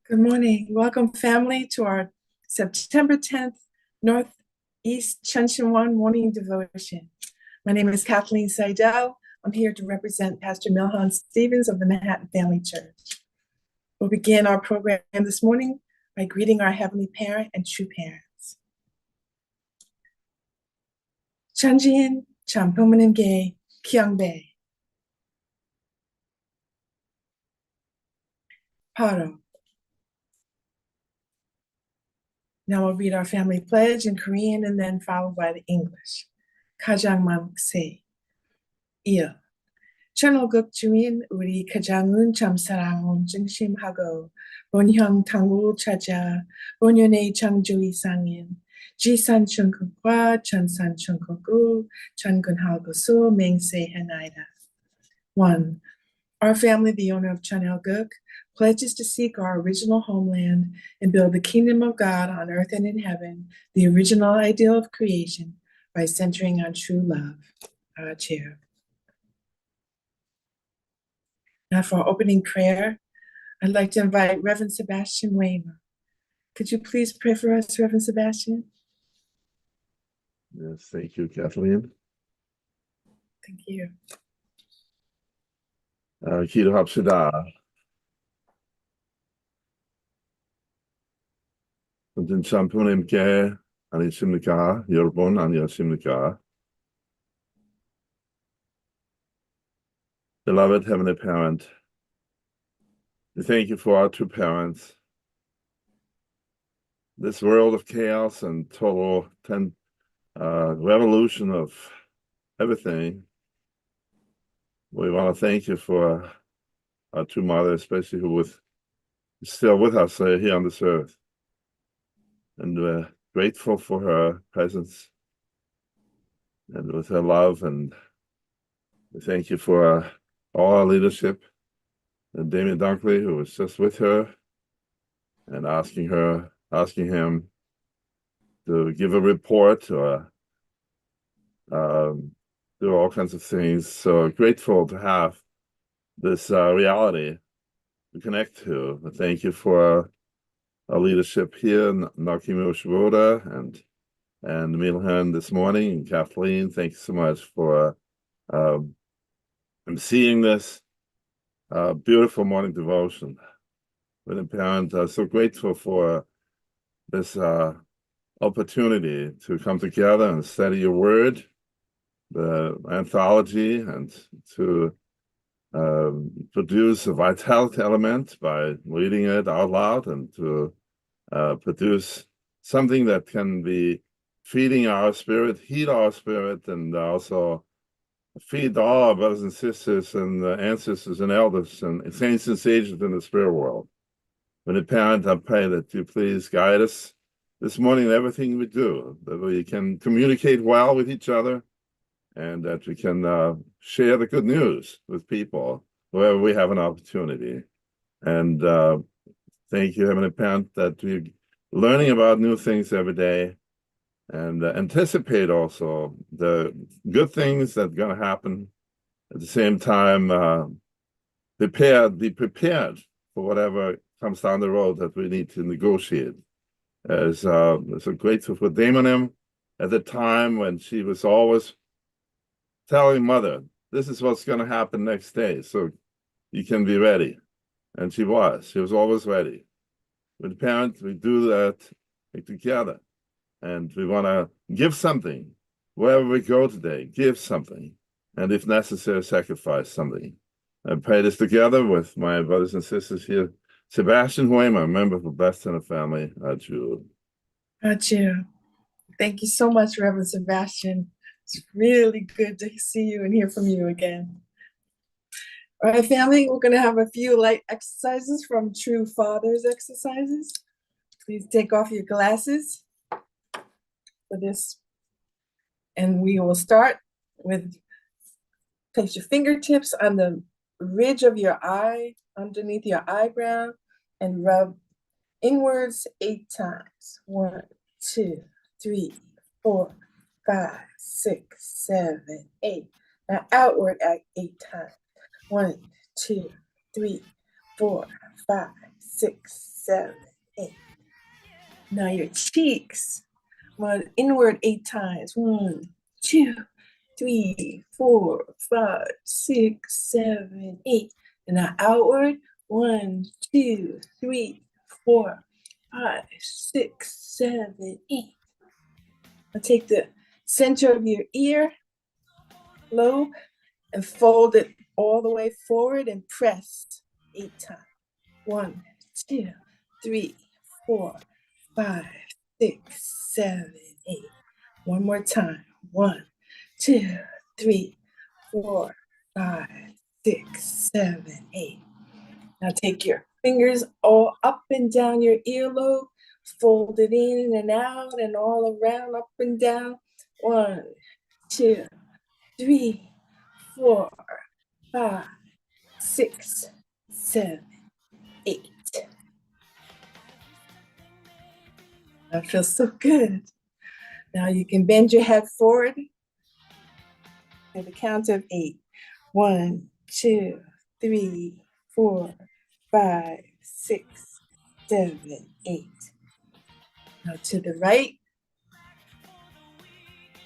Good morning. Welcome, family, to our September 10th Northeast Chenchenwan morning devotion. My name is Kathleen Seidel. I'm here to represent Pastor Milhan Stevens of the Manhattan Family Church. We'll begin our program this morning by greeting our Heavenly Parent and true parents. Chanjin Champomanimge Kyungbe. Paro. Now we'll read our family pledge in Korean and then followed by the English. 가장만세. 이어. 천호국 주민 우리 가장은 참 사랑을 중심하고 본형 당부 찾아 본연의 창조 이상인 지산 천국과 천산 천국을 천근할 것을 맹세하나이다. 1. Our family, the owner of Chunilguk, pledges to seek our original homeland and build the kingdom of God on earth and in heaven, the original ideal of creation, by centering on true love. Chair. Now for our opening prayer, I'd like to invite Reverend Sebastian Weymouth. Could you please pray for us, Reverend Sebastian? Yes, thank you, Kathleen. Thank you. 기도합시다. 참 부모님께 아니십니까? 여러분 안녕하십니까? Beloved Heavenly Parent, we thank you for our two parents. This world of chaos and total revolution of everything, we want to thank you for our two mothers, especially who is still with us here on this earth. And we're grateful for her presence and with her love. And we thank you for all our leadership. And Damien Dunkley, who was just with her and asking him to give a report or do all kinds of things. So grateful to have this reality to connect to. Thank you for our leadership here, Nakimo Shiroda and Milhan this morning, and Kathleen. Thank you so much for seeing this beautiful morning devotion with a parent. So grateful for this opportunity to come together and study your word, the anthology, and to produce a vitality element by reading it out loud, and to produce something that can be feeding our spirit, heat our spirit, and also feed all our brothers and sisters and ancestors and elders and saints and sages in the spirit world. When a parent, I pray that you please guide us this morning in everything we do, that we can communicate well with each other, and that we can share the good news with people wherever we have an opportunity. And thank you, Heavenly Parent, that we're learning about new things every day, and anticipate also the good things that are going to happen. At the same time, be prepared for whatever comes down the road that we need to negotiate. So grateful for Daimonim at the time when she was always telling Mother, this is what's going to happen next day, so you can be ready. And she was always ready. With parents, we do that together. And we want to give something. Wherever we go today, give something. And if necessary, sacrifice something. I pray this together with my brothers and sisters here. Sebastian Huema, a member of the Blessed Center family, Jude. Achoo. Thank you so much, Reverend Sebastian. It's really good to see you and hear from you again. All right, family, we're going to have a few light exercises from True Fathers exercises. Please take off your glasses for this. And we will start with, place your fingertips on the ridge of your eye, underneath your eyebrow, and rub inwards 8 times. 1, 2, 3, 4, 5, 6, 7, 8. Now outward at 8 times. 1, 2, 3, 4, 5, 6, 7, 8. Now your cheeks. Inward 8 times. 1, 2, 3, 4, 5, 6, 7, 8. And now outward. 1, 2, 3, 4, 5, 6, 7, 8. Now take the center of your ear lobe and fold it all the way forward and press 8 times. 1, 2, 3, 4, 5, 6, 7, 8. One more time. 1, 2, 3, 4, 5, 6, 7, 8. Now take your fingers all up and down your earlobe, fold it in and out and all around, up and down. 1, 2, 3, 4, 5, 6, 7, 8. That feels so good. Now you can bend your head forward to the count of 8. 1, 2, 3, 4, 5, 6, 7, 8. Now to the right.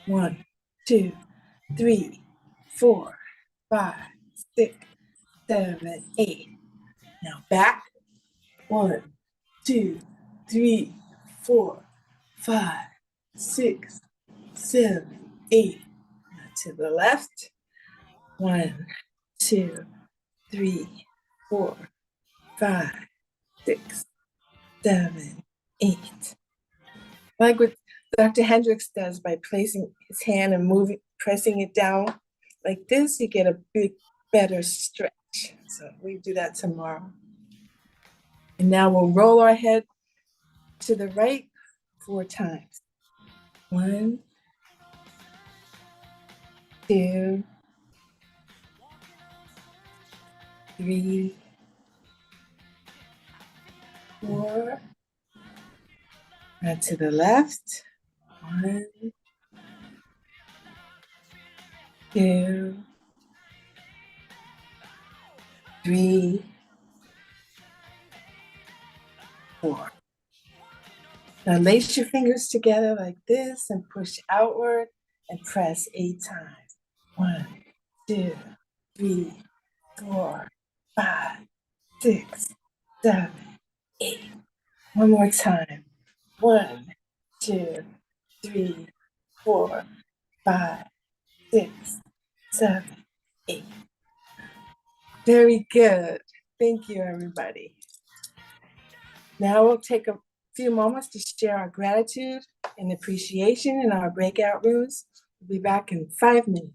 1, 2, 3, 4, 5, 6, 7, 8. Now back. 1, 2, 3, 4, 5, 6, 7, 8. Now to the left. 1, 2, 3, 4, 5, 6, 7, 8. Like what Dr. Hendricks does by placing his hand and pressing it down like this, you get a big, better stretch. So we do that tomorrow. And now we'll roll our head to the right 4 times. 1, 2, 3, 4. Now to the left. 1, 2, 3, 4. Now lace your fingers together like this and push outward and press 8 times. 1, 2, 3, 4, 5, 6, 7, 8. One more time. 1, 2, 3, 4, 5, 6, 7, 8. Very good. Thank you, everybody. Now we'll take a few moments to share our gratitude and appreciation in our breakout rooms. We'll be back in 5 minutes.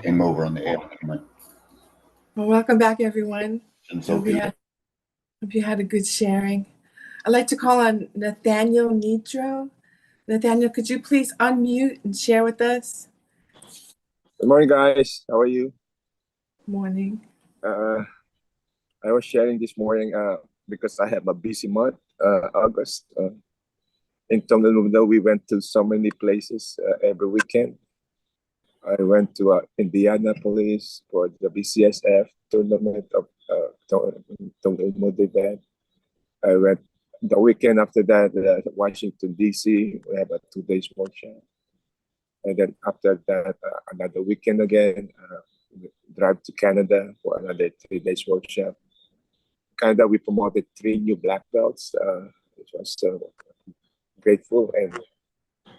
Came over on the airplane. Well, welcome back, everyone. And so good. Hope you had a good sharing. I'd like to call on Nathaniel Nitro. Nathaniel, could you please unmute and share with us? Good morning, guys. How are you? Morning. I was sharing this morning because I have a busy month, August. In Toronto, we went to so many places every weekend. I went to Indianapolis for the BCSF tournament of Toronto event. I went the weekend after that, Washington, D.C. We have a 2 days workshop. And then after that, another weekend again, drive to Canada for another 3 days workshop. Canada, we promoted 3 new black belts. It was grateful, and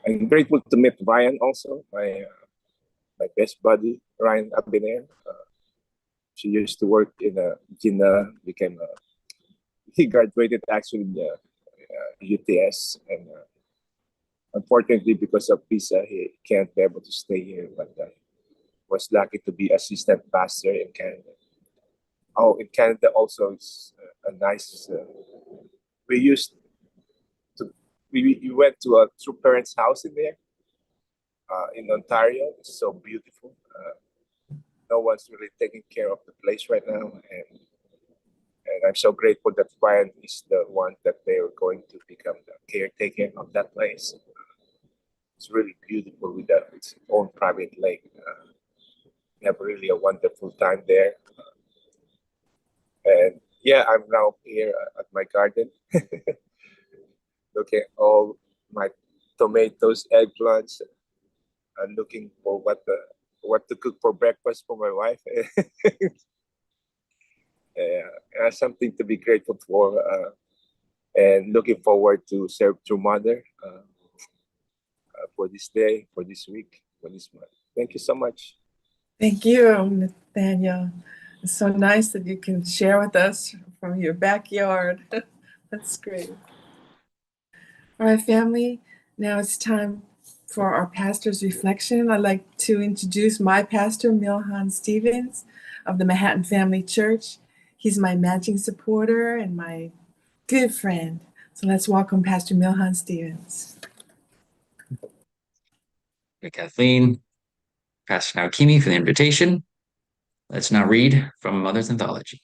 I'm grateful to meet Ryan also, my best buddy, Ryan Abiner. She used to work in Gina, he graduated actually in UTS, and unfortunately because of visa, he can't be able to stay here, but was lucky to be assistant pastor in Canada. Oh, in Canada also it's a nice. We went to a true parents' house in there, in Ontario. It's so beautiful. No one's really taking care of the place right now, and I'm so grateful that Ryan is the one that they are going to become the caretaker of that place. It's really beautiful with its own private lake. We have really a wonderful time there. And yeah, I'm now here at my garden, looking at all my tomatoes, eggplants, and looking for what to cook for breakfast for my wife. Something to be grateful for, and looking forward to serve through Mother for this day, for this week, for this month. Thank you so much. Thank you, Nathaniel. It's so nice that you can share with us from your backyard. That's great. All right, family, now it's time for our pastor's reflection. I'd like to introduce my pastor, Milhan Stevens of the Manhattan Family Church. He's my managing supporter and my good friend. So let's welcome Pastor Milhan Stevens. Hey, Kathleen, Pastor Naokimi for the invitation. Let's now read from a Mother's Anthology.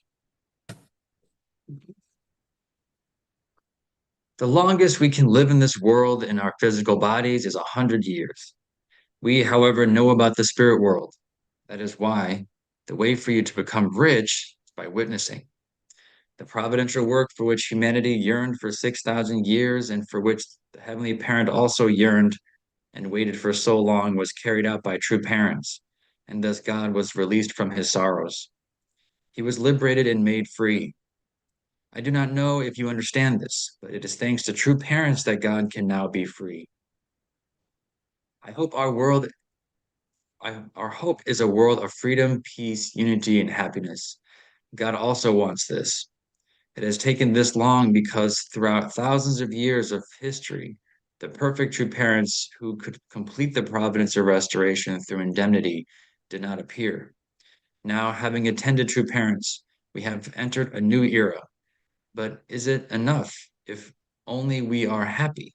The longest we can live in this world in our physical bodies is 100 years. We, however, know about the spirit world. That is why the way for you to become rich is by witnessing. The providential work for which humanity yearned for 6,000 years and for which the Heavenly Parent also yearned and waited for so long was carried out by true parents, and thus God was released from his sorrows. He was liberated and made free. I do not know if you understand this, but it is thanks to true parents that God can now be free. Our hope is a world of freedom, peace, unity, and happiness. God also wants this. It has taken this long because throughout thousands of years of history, the perfect true parents who could complete the providence of restoration through indemnity did not appear. Now, having attended true parents, we have entered a new era. But is it enough if only we are happy?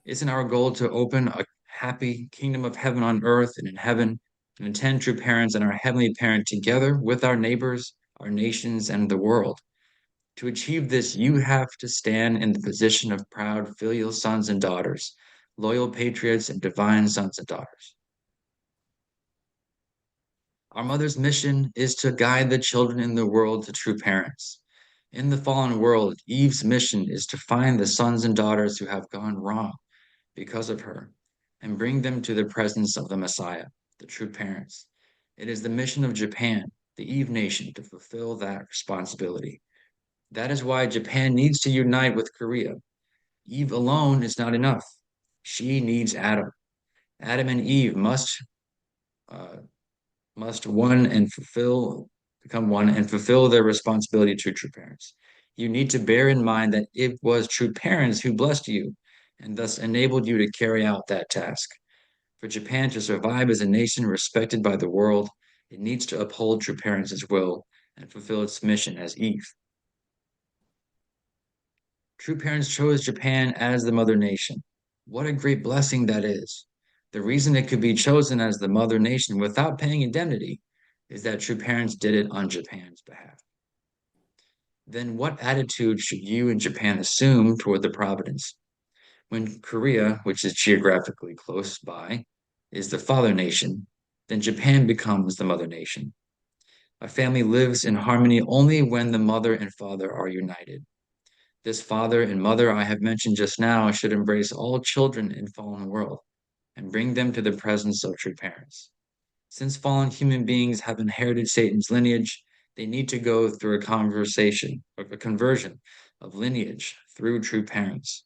Isn't our goal to open a happy kingdom of heaven on earth and in heaven, and attend true parents and our heavenly parent together with our neighbors, our nations, and the world? To achieve this, you have to stand in the position of proud filial sons and daughters, loyal patriots and divine sons and daughters. Our mother's mission is to guide the children in the world to true parents. In the fallen world, Eve's mission is to find the sons and daughters who have gone wrong because of her and bring them to the presence of the Messiah, the true parents. It is the mission of Japan, the Eve nation, to fulfill that responsibility. That is why Japan needs to unite with Korea. Eve alone is not enough. She needs Adam. Adam and Eve must become one and fulfill their responsibility to true parents. You need to bear in mind that it was true parents who blessed you and thus enabled you to carry out that task. For Japan to survive as a nation respected by the world, it needs to uphold true parents' will and fulfill its mission as Eve. True parents chose Japan as the mother nation. What a great blessing that is. The reason it could be chosen as the mother nation without paying indemnity is that true parents did it on Japan's behalf. Then what attitude should you and Japan assume toward the providence? When Korea, which is geographically close by, is the father nation, then Japan becomes the mother nation. A family lives in harmony only when the mother and father are united. This father and mother I have mentioned just now should embrace all children in fallen world and bring them to the presence of true parents. Since fallen human beings have inherited Satan's lineage, they need to go through a conversion of lineage through true parents.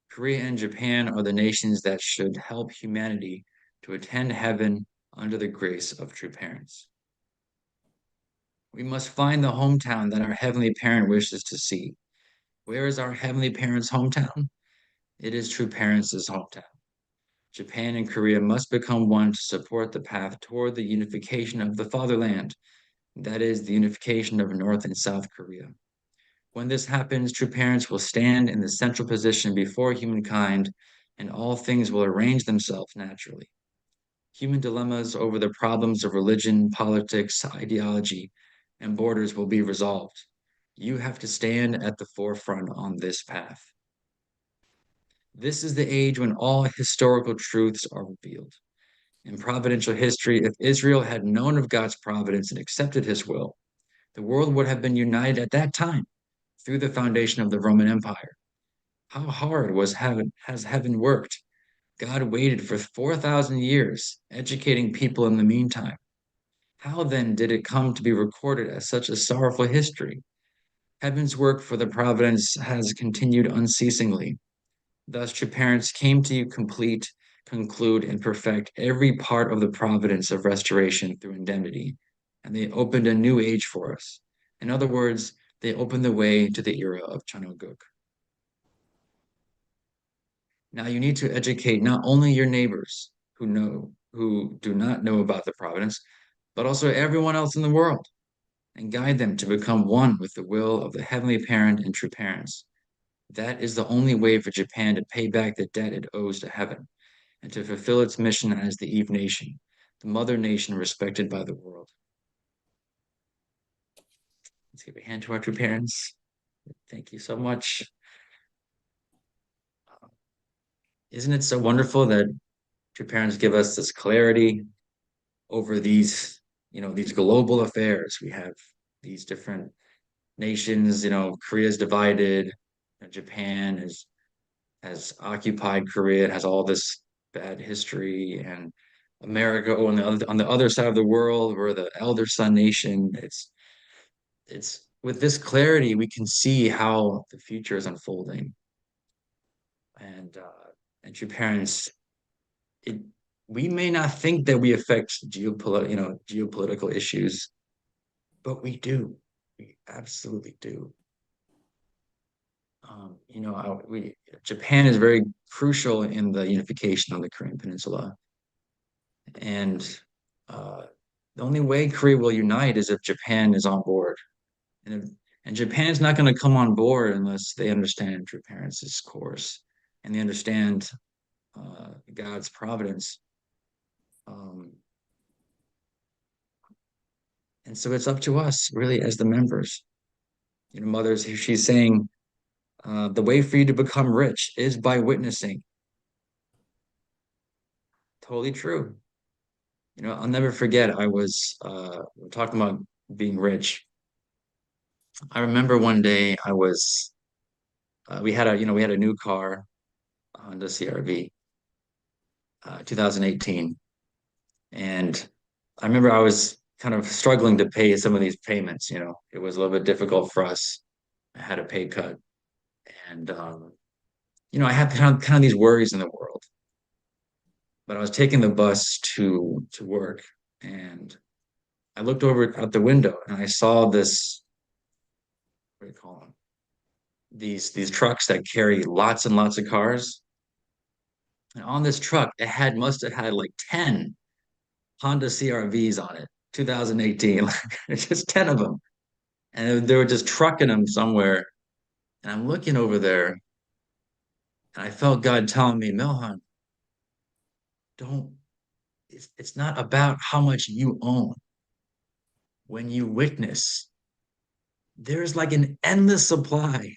Korea and Japan are the nations that should help humanity to attend heaven under the grace of true parents. We must find the hometown that our heavenly parent wishes to see. Where is our heavenly parent's hometown? It is true parents' hometown. Japan and Korea must become one to support the path toward the unification of the fatherland, that is, the unification of North and South Korea. When this happens, true parents will stand in the central position before humankind, and all things will arrange themselves naturally. Human dilemmas over the problems of religion, politics, ideology, and borders will be resolved. You have to stand at the forefront on this path. This is the age when all historical truths are revealed. In providential history, if Israel had known of God's providence and accepted his will, the world would have been united at that time through the foundation of the Roman Empire. How hard has heaven worked? God waited for 4,000 years, educating people in the meantime. How then did it come to be recorded as such a sorrowful history? Heaven's work for the providence has continued unceasingly. Thus, true parents came to complete, conclude, and perfect every part of the providence of restoration through indemnity, and they opened a new age for us. In other words, they opened the way to the era of Chanoguk. Now you need to educate not only your neighbors who do not know about the providence, but also everyone else in the world, and guide them to become one with the will of the heavenly parent and true parents. That is the only way for Japan to pay back the debt it owes to heaven and to fulfill its mission as the Eve nation, the mother nation respected by the world. Let's give a hand to our true parents. Thank you so much. Isn't it so wonderful that true parents give us this clarity over these, these global affairs? We have these different nations, Korea's divided, Japan has occupied Korea, it has all this bad history, and America on the other side of the world, we're the elder son nation. It's with this clarity we can see how the future is unfolding. And true parents, we may not think that we affect geopolitical issues, but we do. We absolutely do. Japan is very crucial in the unification of the Korean Peninsula. And the only way Korea will unite is if Japan is on board. And Japan's not going to come on board unless they understand true parents' course and they understand God's providence. And so it's up to us, really, as the members. Mothers, she's saying, the way for you to become rich is by witnessing. Totally true. I'll never forget, I was talking about being rich. I remember one day we had a new car, Honda CRV, 2018. And I remember I was kind of struggling to pay some of these payments, it was a little bit difficult for us. I had a pay cut. And, I had kind of these worries in the world. But I was taking the bus to work, and I looked over out the window and I saw this, what do you call them? These trucks that carry lots and lots of cars. And on this truck, must have had like 10 Honda CRVs on it, 2018, like just 10 of them. And they were just trucking them somewhere. And I'm looking over there, and I felt God telling me, Milhan, don't, it's not about how much you own. When you witness, there's like an endless supply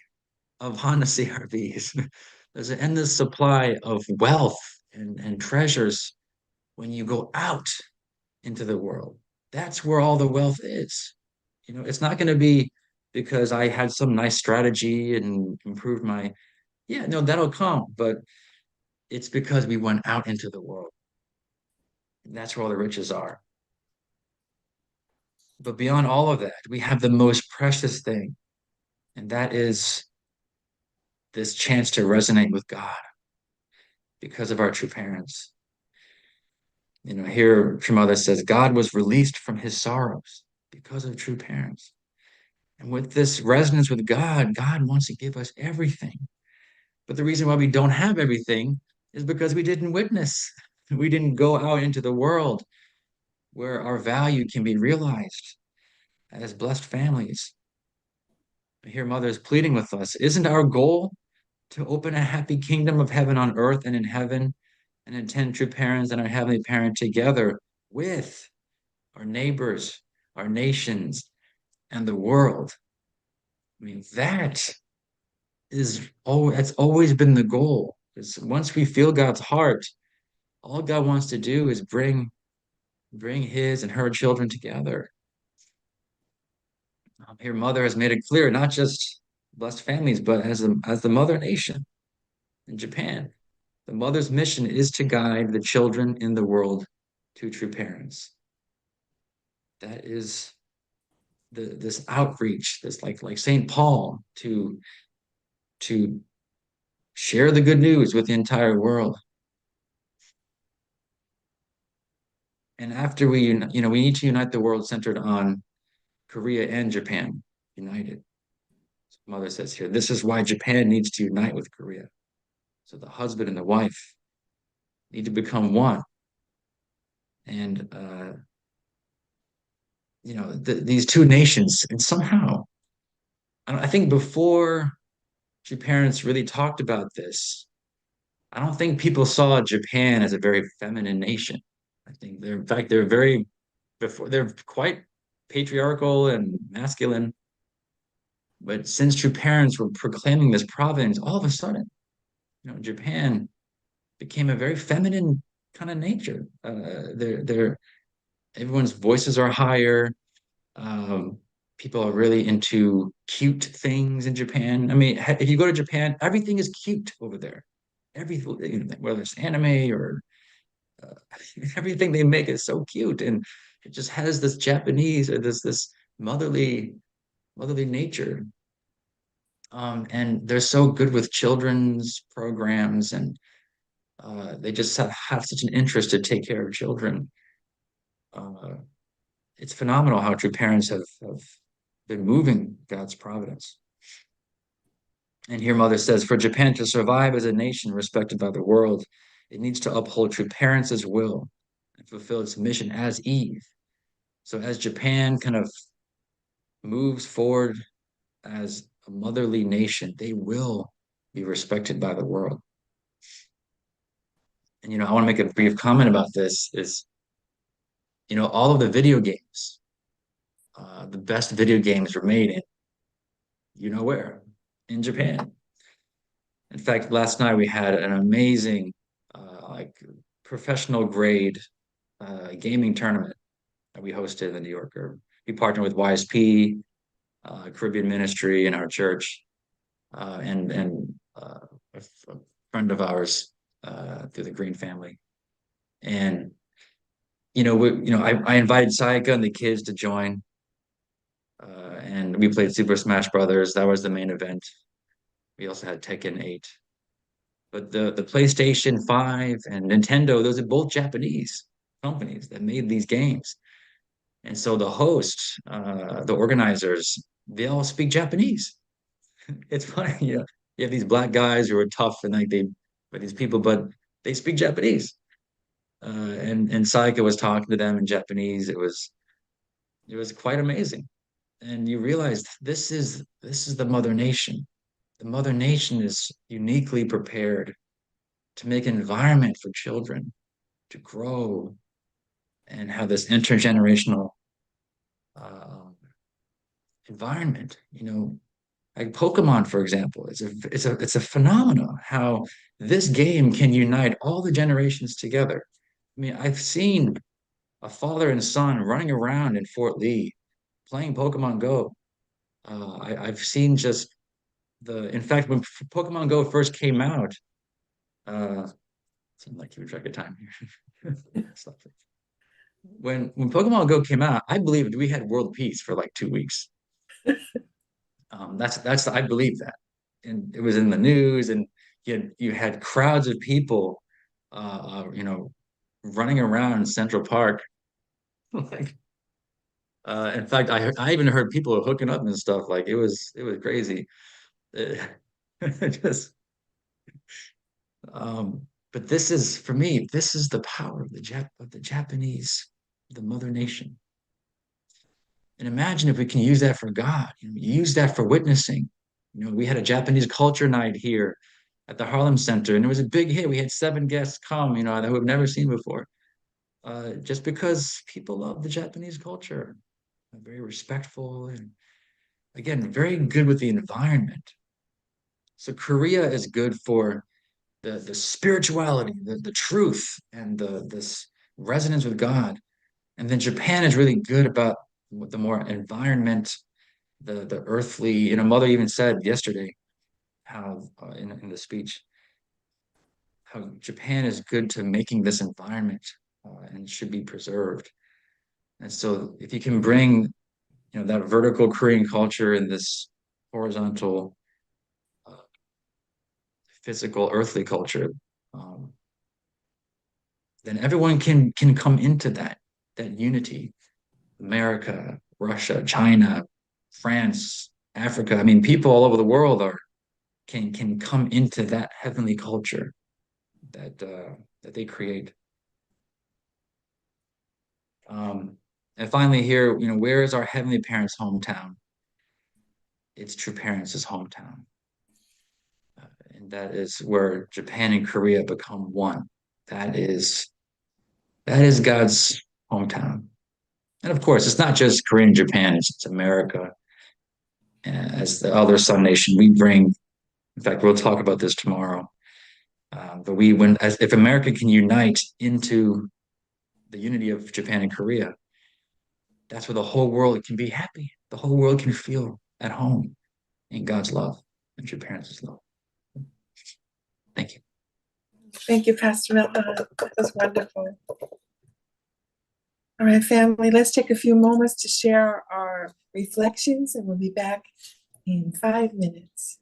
of Honda CRVs. There's an endless supply of wealth and treasures when you go out into the world. That's where all the wealth is. It's not going to be because I had some nice strategy and improved my, yeah, no, that'll come, but it's because we went out into the world. And that's where all the riches are. But beyond all of that, we have the most precious thing, and that is this chance to resonate with God because of our true parents. Here your mother says, God was released from his sorrows because of true parents. And with this resonance with God, God wants to give us everything. But the reason why we don't have everything is because we didn't witness. We didn't go out into the world where our value can be realized as blessed families. Here, mother is pleading with us. Isn't our goal to open a happy kingdom of heaven on earth and in heaven and attend true parents and our heavenly parent together with our neighbors, our nations, and the world? I mean, that's always been the goal. Is once we feel God's heart, all God wants to do is bring his and her children together. Here, mother has made it clear, not just blessed families, but as the mother nation in Japan. The mother's mission is to guide the children in the world to true parents. That is this outreach, this like St. Paul to share the good news with the entire world. And after we need to unite the world centered on Korea and Japan united. Mother says here, this is why Japan needs to unite with Korea. So the husband and the wife need to become one. And these two nations, and somehow, I think before your parents really talked about this, I don't think people saw Japan as a very feminine nation. I think in fact, they're quite patriarchal and masculine. But since your parents were proclaiming this providence, all of a sudden, Japan became a very feminine kind of nature. Everyone's voices are higher. Um, People are really into cute things in Japan. I mean, if you go to Japan, everything is cute over there. Everything, whether it's anime or uh, everything they make is so cute, and it just has this Japanese or this motherly nature. And they're so good with children's programs, and they just have such an interest to take care of children. Uh, it's phenomenal how true parents have been moving God's providence. And here, Mother says, for Japan to survive as a nation respected by the world, it needs to uphold true parents' will and fulfill its mission as Eve. So, as Japan kind of moves forward as a motherly nation, they will be respected by the world. And I want to make a brief comment about this is, all of the video games, the best video games were made where? In Japan. In fact, last night we had an amazing, like professional grade gaming tournament that we hosted in New Yorker. We partnered with YSP, Caribbean Ministry in our church, and a friend of ours through the Green family. And I invited Sayaka and the kids to join, and we played Super Smash Brothers. That was the main event. We also had Tekken 8. But the PlayStation 5 and Nintendo, those are both Japanese companies that made these games. And so the hosts, the organizers, they all speak Japanese. It's funny, you have these black guys who are tough and but these people, but they speak Japanese. And Saika was talking to them in Japanese. It was quite amazing. And you realize this is the Mother Nation. The Mother Nation is uniquely prepared to make an environment for children to grow and have this intergenerational uh, environment. You know, like Pokemon, for example, it's a phenomenon how this game can unite all the generations together. I mean, I've seen a father and son running around in Fort Lee playing Pokemon Go. I've seen just in fact, when Pokemon Go first came out, uh, seemed like you were track of time here. Stop it. When Pokemon Go came out, I believed we had world peace for like 2 weeks. That's I believe that, and it was in the news, and you had crowds of people, you know, running around Central Park. Like, in fact, I even heard people hooking up and stuff. Like it was crazy. Just but this is for me. This is the power of the Japanese, the Mother Nation. And imagine if we can use that for God, you know, use that for witnessing. You know, we had a Japanese culture night here at the Harlem Center, and it was a big hit. We had 7 guests come, you know, that we've never seen before, just because people love the Japanese culture. They're very respectful and, again, very good with the environment. So Korea is good for the spirituality, the truth, and this resonance with God. And then Japan is really good about the more environment, the earthly. You know, Mother even said yesterday how in the speech how Japan is good to making this environment and should be preserved. And so, if you can bring, you know, that vertical Korean culture and this horizontal, uh, physical, earthly culture, um, then everyone can come into that unity. America, Russia, China, France, Africa. I mean, people all over the world are can come into that heavenly culture that they create. And finally, here, you know, where is our heavenly parents' hometown? It's True Parents' hometown, and that is where Japan and Korea become one. That is that is God's hometown. And of course, it's not just Korea and Japan; it's America. As the other Sun Nation, we bring. In fact, we'll talk about this tomorrow. But if America can unite into the unity of Japan and Korea, that's where the whole world can be happy. The whole world can feel at home in God's love and your parents' love. Thank you. Thank you, Pastor Milton. That was wonderful. All right, family, let's take a few moments to share our reflections, and we'll be back in 5 minutes.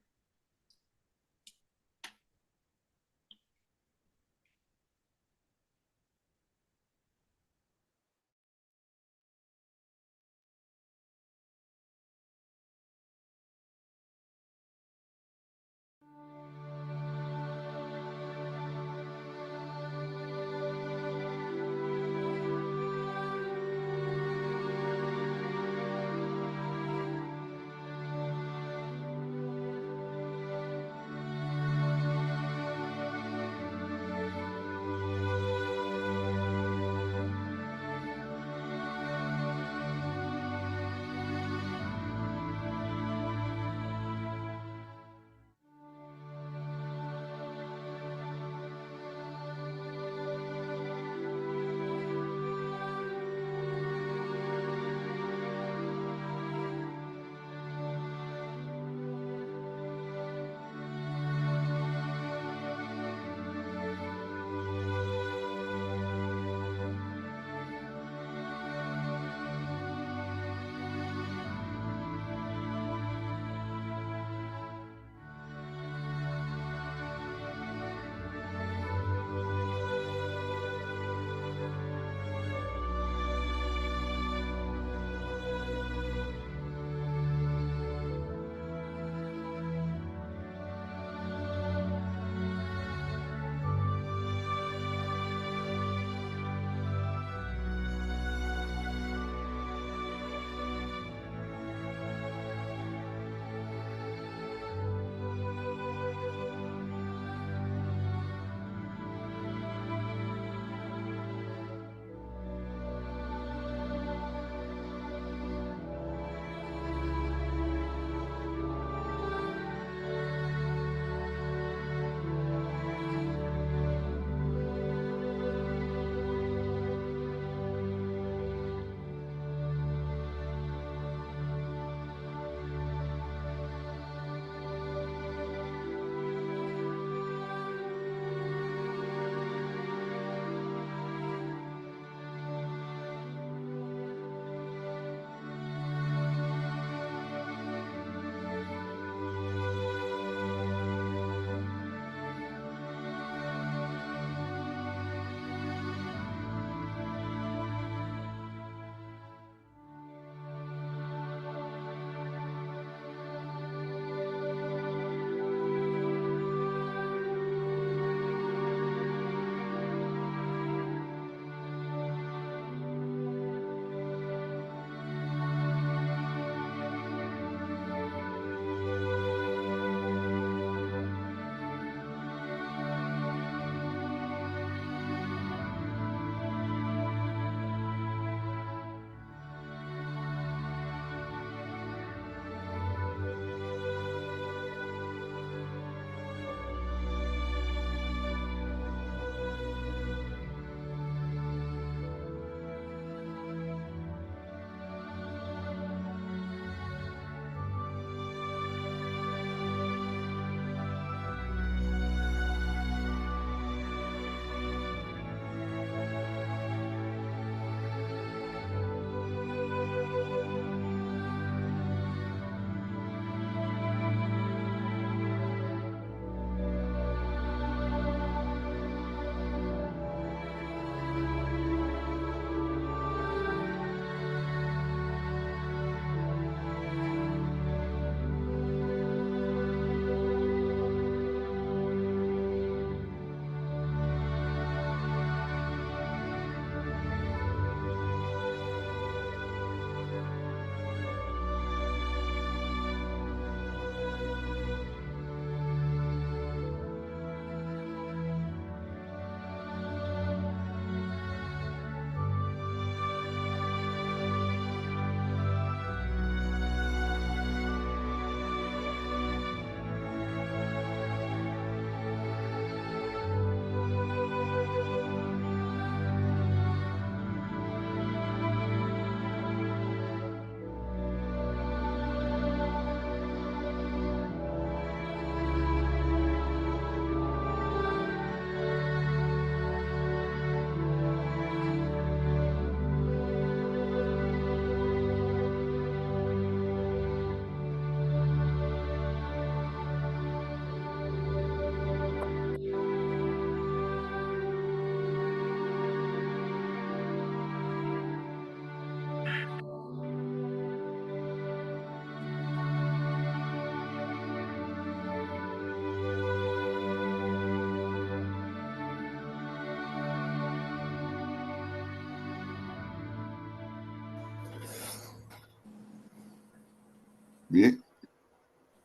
Yeah.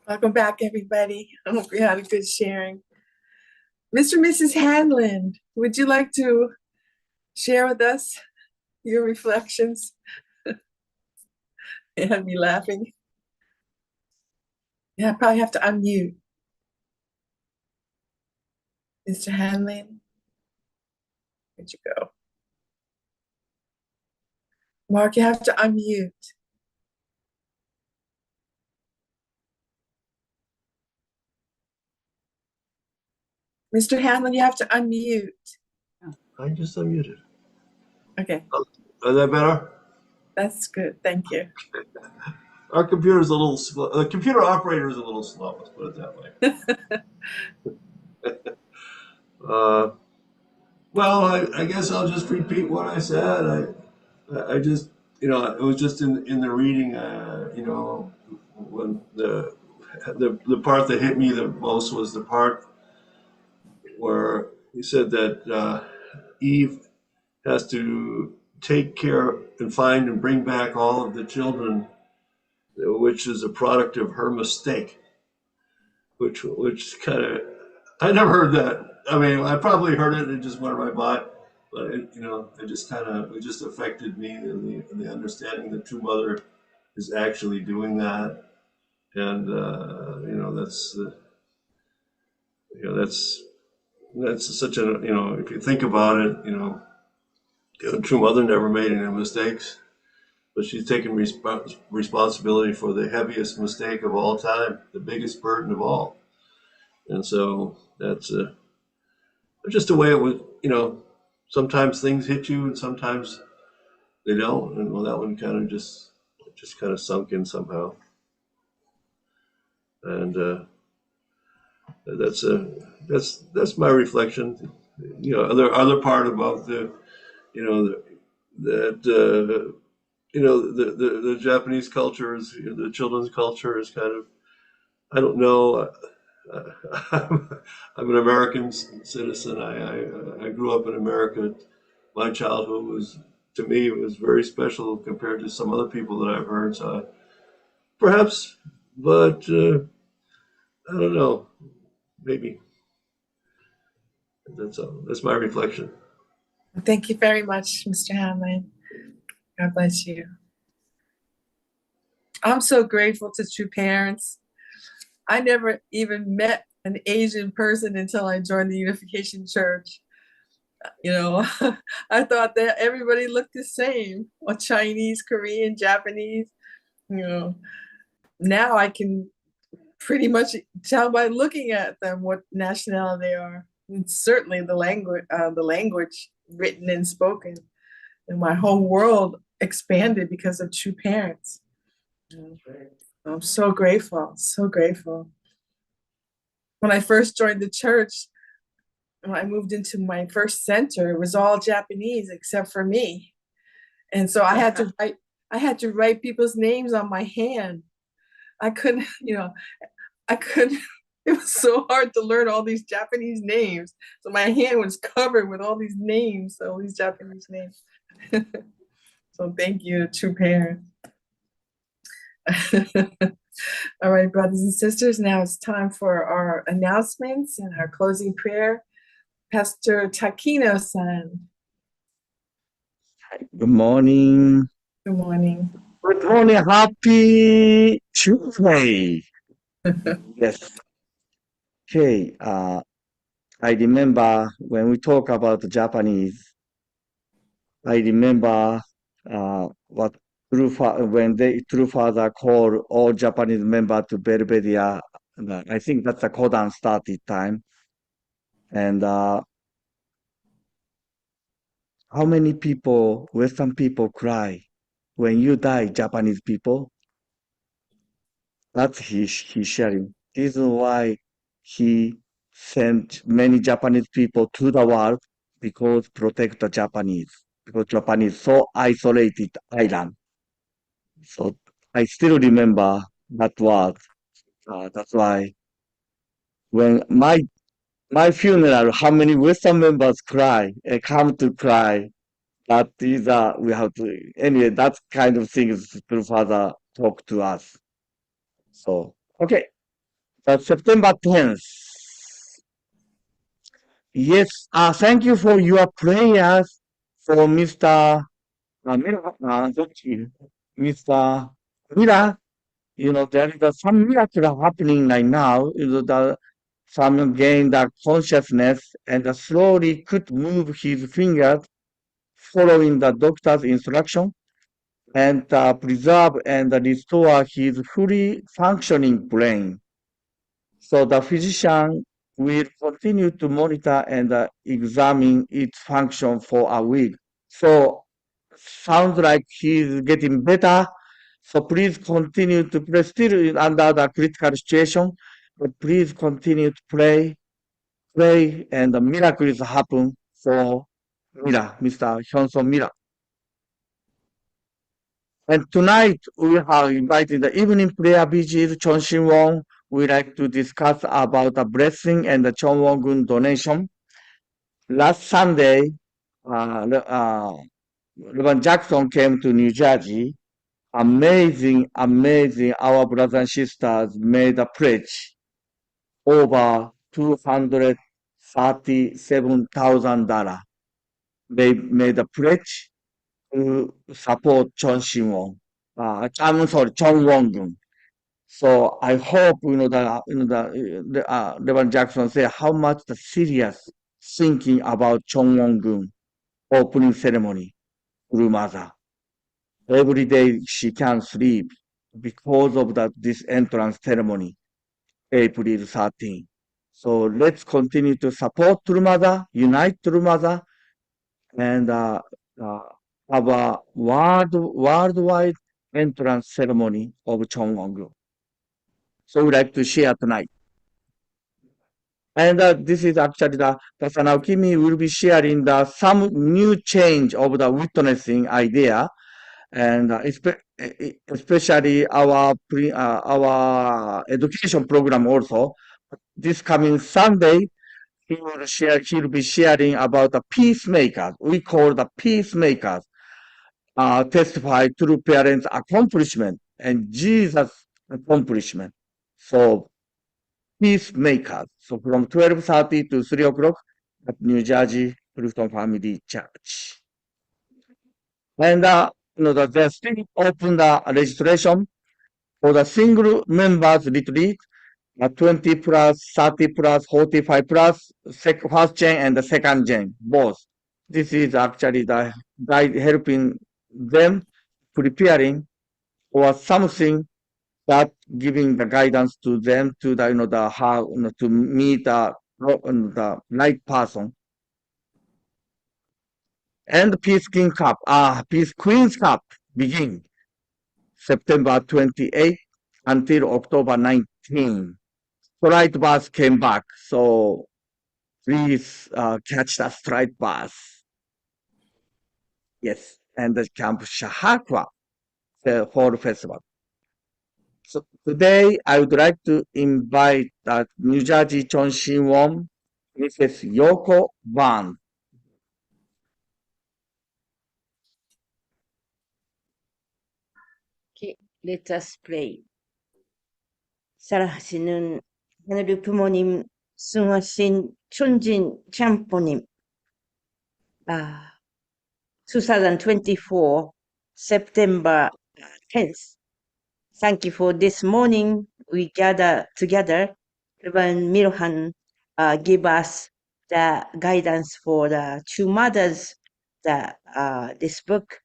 Welcome back, everybody. I hope you had a good sharing. Mr. and Mrs. Hanlon, would you like to share with us your reflections? You had me laughing. Yeah, I probably have to unmute. Mr. Hanlon, where'd you go? Mark, you have to unmute. Mr. Hanlon, you have to unmute. I just unmuted. Okay, Is that better? that's good. Thank you. Our computer's a little slow. The computer operator is a little slow. Let's put it that way. Well, I guess I'll just repeat what I said. I just, it was just in the reading, when the part that hit me the most was the part where he said that Eve has to take care and find and bring back all of the children, which is a product of her mistake. Which kind of, I never heard that. I mean, I probably heard it and it just went right by. But it just it just affected me in the understanding that True Mother is actually doing that, and that's such a if you think about it, True Mother never made any mistakes, but she's taking responsibility for the heaviest mistake of all time, the biggest burden of all, and so that's just the way it was. Sometimes things hit you and sometimes they don't, and well, that one kind of just kind of sunk in somehow, and that's my reflection. Other part about the you know the, that the Japanese culture is, the children's culture is kind of, I don't know. I'm an American citizen. I grew up in America. My childhood was, to me, it was very special compared to some other people that I've heard. So perhaps, but I don't know. Maybe that's all. That's my reflection. Thank you very much, Mr. Hanlon. God bless you. I'm so grateful to True Parents. I never even met an Asian person until I joined the Unification Church. I thought that everybody looked the same, or Chinese, Korean, Japanese. Now I can pretty much tell by looking at them what nationality they are. And certainly the language written and spoken. And my whole world expanded because of True Parents. I'm so grateful, so grateful. When I first joined the church, when I moved into my first center, it was all Japanese except for me. And so I had to write people's names on my hand. I couldn't, it was so hard to learn all these Japanese names. So my hand was covered with all these names, all these Japanese names. So thank you to True Parents. All right, brothers and sisters, now it's time for our announcements and our closing prayer. Pastor Takino-san. Good morning. Good morning. Good morning. Happy Tuesday. Yes. Okay. I remember when we talk about Japanese, I remember what when True Father called all Japanese members to Belvedere. I think that's the Kodan started time. And how many people, Western people, cry when you die, Japanese people? That's he's sharing. This is why he sent many Japanese people to the world, because protect the Japanese, because Japan is so isolated island. So I still remember that word. That's why when my funeral, how many Western members cry, come to cry. That is we have to, anyway. That kind of things Father talk to us. So, okay. September 10th. Yes, thank you for your prayers for Mr. Mr. Mira. There is some miracle happening right now. Some gain the consciousness and slowly could move his fingers following the doctor's instruction and preserve and restore his fully functioning brain. So the physician will continue to monitor and examine its function for a week. So sounds like he's getting better. So please continue to pray. Still under the critical situation, but please continue to pray, and the miracles happen for Mr. Hyunso Mira. And tonight we have invited the evening prayer vigil, Chon Shin Won. We like to discuss about the blessing and the Chon Won Gun donation. Last Sunday, Reverend Jackson came to New Jersey. Amazing. Our brothers and sisters made a pledge over $237,000. They made a pledge to support Chon Shin Won. I'm sorry, Chon Won Gun. So I hope Reverend Jackson said how much the serious thinking about Chon Won Gun opening ceremony through mother. Every day she can't sleep because of this entrance ceremony, April 13. So let's continue to support True Mother, unite True Mother, and have a worldwide entrance ceremony of Chongwon-gu. So we'd like to share tonight. And this is actually Dr. Naokimi will be sharing some new change of the witnessing idea, and especially our education program also. This coming Sunday, he'll be sharing about the peacemakers. We call the peacemakers, testify through parents' accomplishment and Jesus' accomplishment. So peacemakers. So from 12:30 to 3 o'clock at New Jersey Clifton Family Church. And they're still open the registration for the single members retreat, 20 plus, 30 plus, 45 plus, first gen and the second gen, both. This is actually the guide helping them preparing for something that giving the guidance to them to the how to meet the right person. And Peace Queen's Cup begin September 28 until October 19. Straight bus came back, so please catch the straight bus. Yes, and the Camp Shahakwa, the fall festival. So today I would like to invite the New Jersey Chon Shin Won, Mrs. Yoko Band. Okay, let us pray. 사랑하시는 하늘의 부모님, 승하신 촌진 참포님, 2024 September 10th. Thank you for this morning. We gather together. Reverend Milhan give us the guidance for the two mothers. This book,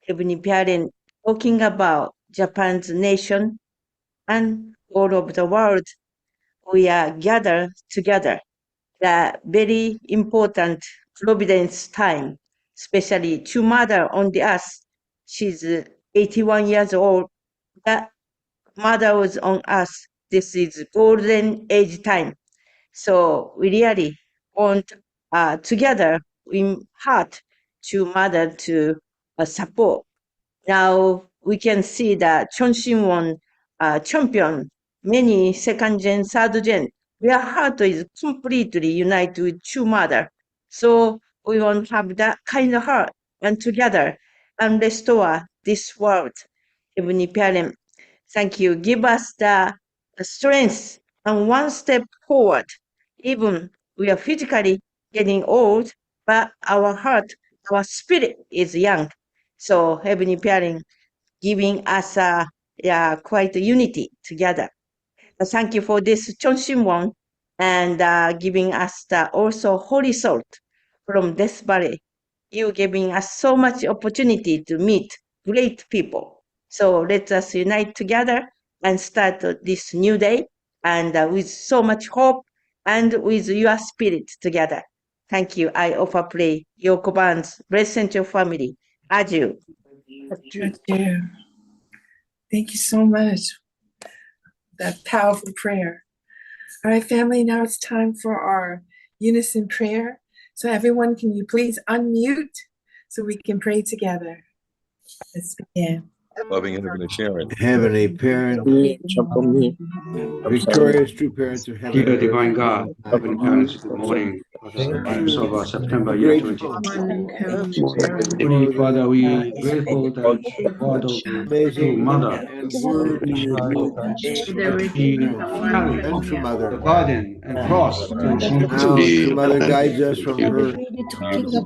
Heavenly Parent, talking about Japan's nation and all of the world. We are gathered together. The very important Providence time, especially two mother on the earth. She's 81 years old. That mother was on earth. This is golden age time. So we really want together in heart to mother to support. Now we can see that Chon Shin Won champion, many second gen, third gen. Their heart is completely united with two mother. So we want to have that kind of heart and together and restore this world, Heavenly Parent. Thank you. Give us the strength and one step forward. Even we are physically getting old, but our heart, our spirit is young. So Heavenly Parent giving us quite unity together. Thank you for this Chonshimwon and giving us the also holy salt from Death Valley. You giving us so much opportunity to meet great people. So let us unite together and start this new day and with so much hope and with your spirit together. Thank you. I offer pray Yokoban's blessing your family. Adieu. Thank you. Thank you so much. That powerful prayer. All right, family, now it's time for our unison prayer. So everyone, can you please unmute so we can pray together? Let's begin. Loving Heavenly Parent, Heavenly Parent, victorious true parents of heaven Dear and divine earth, God, Heavenly Parents, good morning. Times of September year 20. Holy Father, we grateful that God of true amazing mother, and worthy love that she carried and true the mother. burden and cross to Now, conclude true mother guides us from her mythology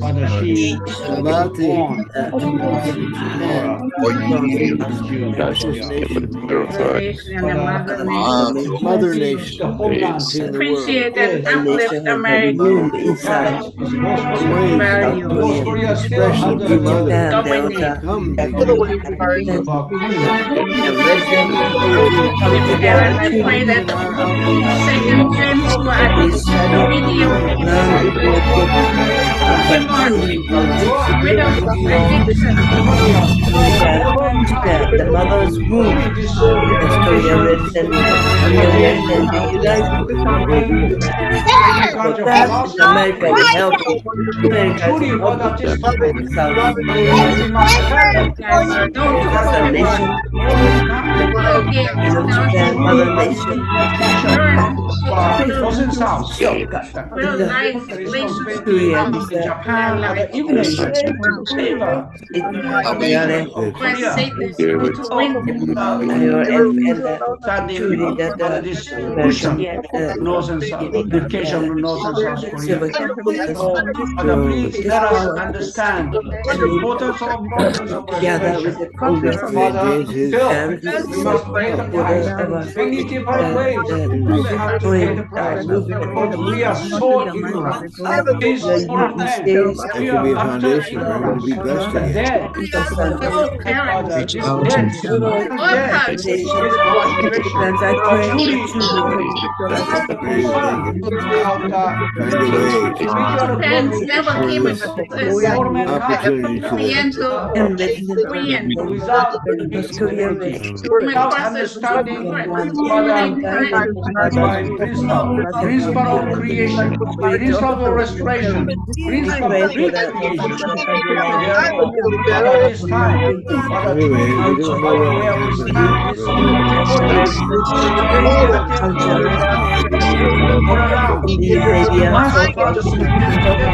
Father, she and about the born Japan, June precious yeah. nation of America, Father, mother the nation, homeland in to the world. The nation has a room inside. is most In ways that North Korea still expression under true In mother Japan, there was a come community together. about community. the resident to come together to Children are outcast. we study, learn about the but truly rich Japan, the mother's womb, the story of resident understand the United for that is America will help you. America is Truly, help Father, you. this time, South we must carry Southern nation, Japan, mother nation, North and South. shoka, There is no Korea, in Japan, and even favor Korea. and Standing truly that under the this American cushion, North and South, unification of North and South Korea. Father, please let us understand the importance of importance of together with restoration. the Congress Father, Maintains his still, and we must pay the price. Many different ways we have to pay the price. Because we are so ignorant. Since all men, that we can be are a utter foundation for him to ignorance. be blessed And again. then, Father, this debt, is our situation. Sometimes I Our pray truly, Pray that they concern can about find a way to individual for glorification this for all mankind opportunity to and medicine without insecurity, without understanding, Father, divine principle of creation, principle of restoration, we principle pray of for the recreation. And therefore, Father, this time, Father, anyway, truly, we don't know Father, what will where we happen stand here, is but important. It is very negative all around. We must, Father, stand together.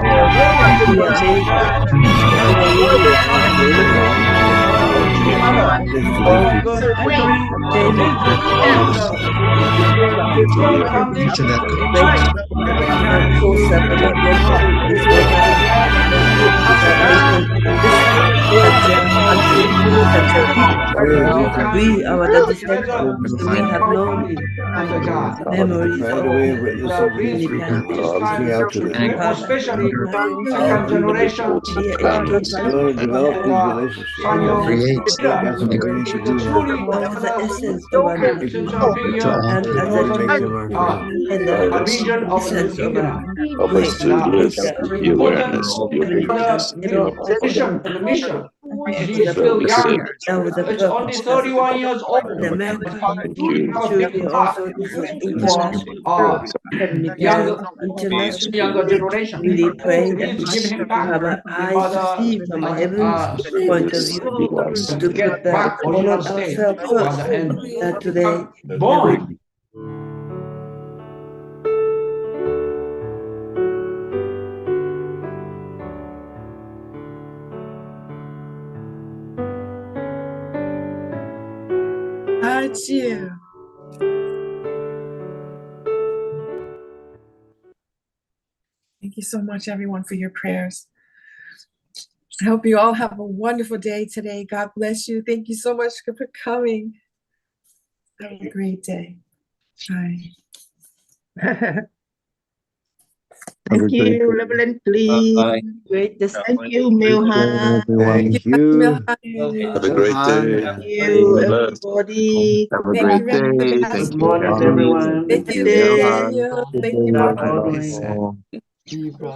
We are very important. Our true mother, just to be because entering the strong foundation, right? Heavenly Parents, come together we are the together descendants, we have no under God. memories find a of way of witnessing to Please, independence. reaching out to them. most especially second generation In order to develop these relationships, Sanyo that's what we need to do now. truly As the under essence of an and as In order to make them our uh, friends. and the a vision of the essence new of a kingdom. great The importance of the vision and the mission. She is still young. that was a It's only 31 years old. the American Have a big truly heart also this is for international Heavenly Parent, international. younger generation. Really pray that Please give him you back, have an eyes to Father, see from heaven's point of view, to put get the back original honor state, ourselves first, Father, and that today born. bless you. Thank you so much, everyone, for your prayers. I hope you all have a wonderful day today. God bless you. Thank you so much for coming. Have a great day. Bye. Thank you, Reverend Lee. Great. Thank you, Milhan. Thank you. Have a great day. Thank you, everybody. Have a Thank you great very much, day. Pastor. Good morning, everyone. Thank Good you, day. Daniel. Thank you, Papa.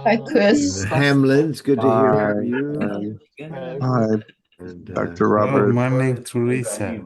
Hi, Chris. Hamlin, it's good to hear Hi. from you. Hi, And, Dr. Robert. Morning, Teresa.